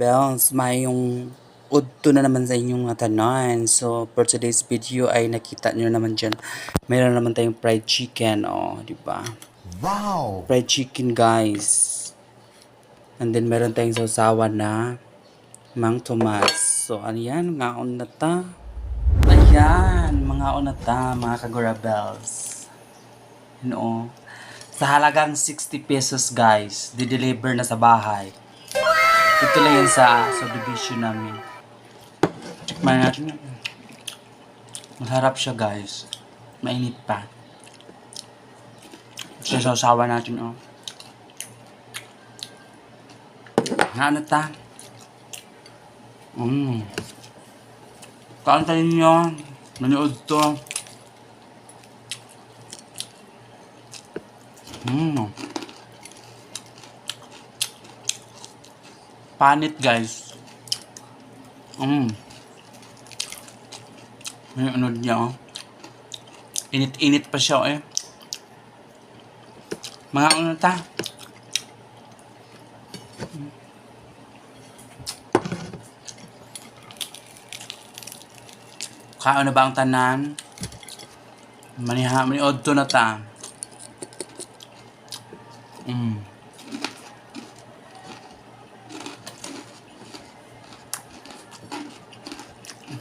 Bells, may yung udto na naman sa inyong mga tanan. So, for today's video ay nakita nyo naman dyan. Mayroon naman tayong fried chicken, di ba? Wow! Fried chicken, guys. And then, meron tayong sausawan na mang tomas. So, ayan, mga unata. Ayan, mga unata, mga Kagura Bells. Sa halagang 60 pesos, guys, di-deliver na sa bahay. Ito lang yan sa subdivision namin. Tikman natin yan. Masarap siya, guys. Mainit pa. Sasawa natin, Ano ta? Kaantayin nyo. Nanood to. Panit, guys. May ano niya, Init-init pa siya, Mga ano ta? Kaon na ba ang tanan? Maniod to na ta.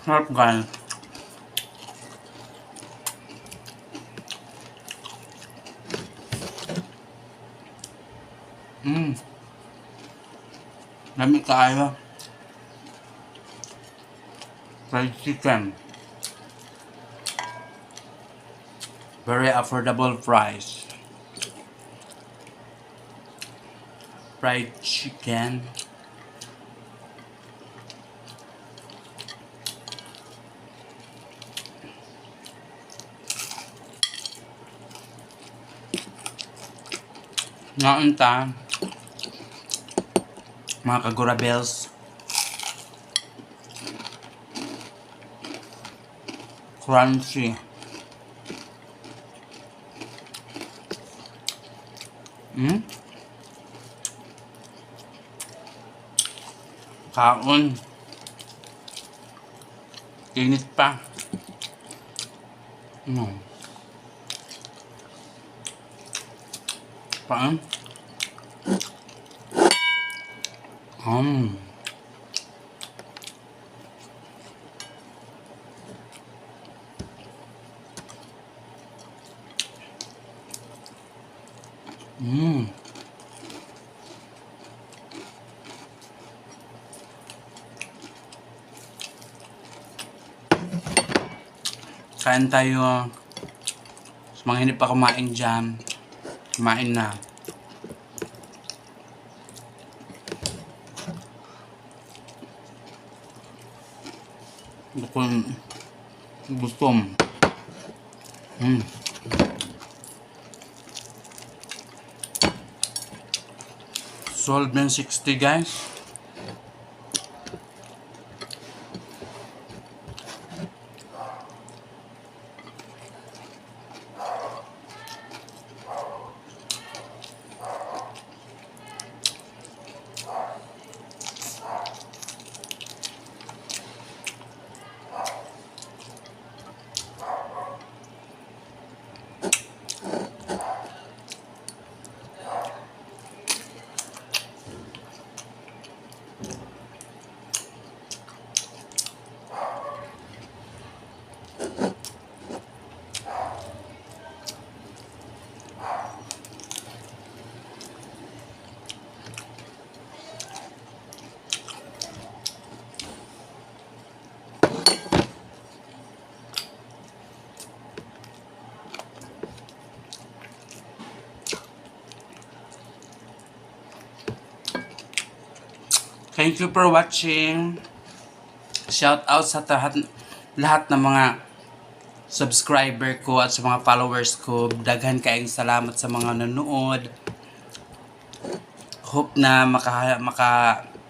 Sarap, guys. Lamig kayo. Fried chicken. Very affordable price. Fried chicken. Ngayon ta, mga Kagura Bells, crunchy. Kaon. Init pa. Paan? Kain tayo. Sa mga hindi pa kumain dyan, kumain na. Gutom. Sold men 60, guys. Thank you for watching. Shout out sa lahat ng mga subscriber ko at sa mga followers ko. Daghan kayong salamat sa mga nanonood. Hope na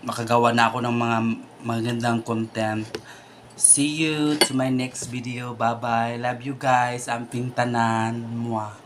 makagawa na ako ng mga magandang content. See you to my next video. Bye bye. Love you guys. Amping tanan. Mwah.